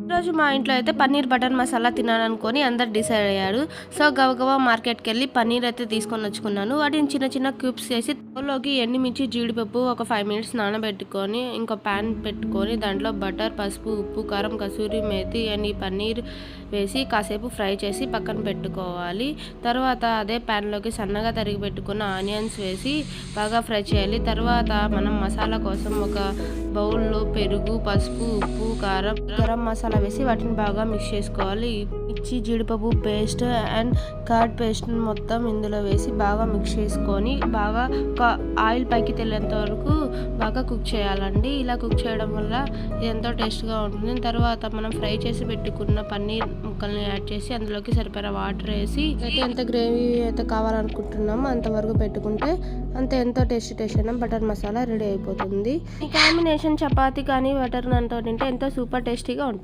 ఈరోజు మా ఇంట్లో అయితే పన్నీర్ బటర్ మసాలా తినాలనుకొని అందరు డిసైడ్ అయ్యారు. సో గబగబా మార్కెట్కి వెళ్ళి పన్నీర్ అయితే తీసుకొని వచ్చుకున్నాను. వాటిని చిన్న చిన్న క్యూబ్స్ చేసి తోలోకి ఎండుమిర్చి, జీడిపప్పు ఒక 5 మినిట్స్ నానబెట్టుకొని ఇంకో ప్యాన్ పెట్టుకొని దాంట్లో బటర్, పసుపు, ఉప్పు, కారం, కసూరి మేతి అండ్ ఈ పన్నీర్ వేసి కాసేపు ఫ్రై చేసి పక్కన పెట్టుకోవాలి. తర్వాత అదే ప్యాన్లోకి సన్నగా తరిగి పెట్టుకున్న ఆనియన్స్ వేసి బాగా ఫ్రై చేయాలి. తర్వాత మనం మసాలా కోసం ఒక బౌల్లో పెరుగు, పసుపు, ఉప్పు, కారం, గరం మసాలా వేసి వాటిని బాగా మిక్స్ చేసుకోవాలి. మిర్చి, జీడిపప్పు పేస్ట్ అండ్ కర్డ్ పేస్ట్ మొత్తం ఇందులో వేసి బాగా మిక్స్ చేసుకొని బాగా ఆయిల్ పైకి తేలేంత వరకు బాగా కుక్ చేయాలండి. ఇలా కుక్ చేయడం వల్ల ఇది ఎంతో టేస్ట్గా ఉంటుంది. తర్వాత మనం ఫ్రై చేసి పెట్టుకున్న పన్నీర్ ముక్కల్ని యాడ్ చేసి అందులోకి సరిపడా వాటర్ వేసి అయితే ఎంత గ్రేవీ అయితే కావాలనుకుంటున్నామో అంతవరకు పెట్టుకుంటే అంతే ఎంతో టేస్ట్ అయిన బటర్ మసాలా రెడీ అయిపోతుంది. ఈ కాంబినేషన్ చపాతీ కానీ బటర్ నాన్తో తింటే ఎంతో సూపర్ టేస్టీగా ఉంటుంది.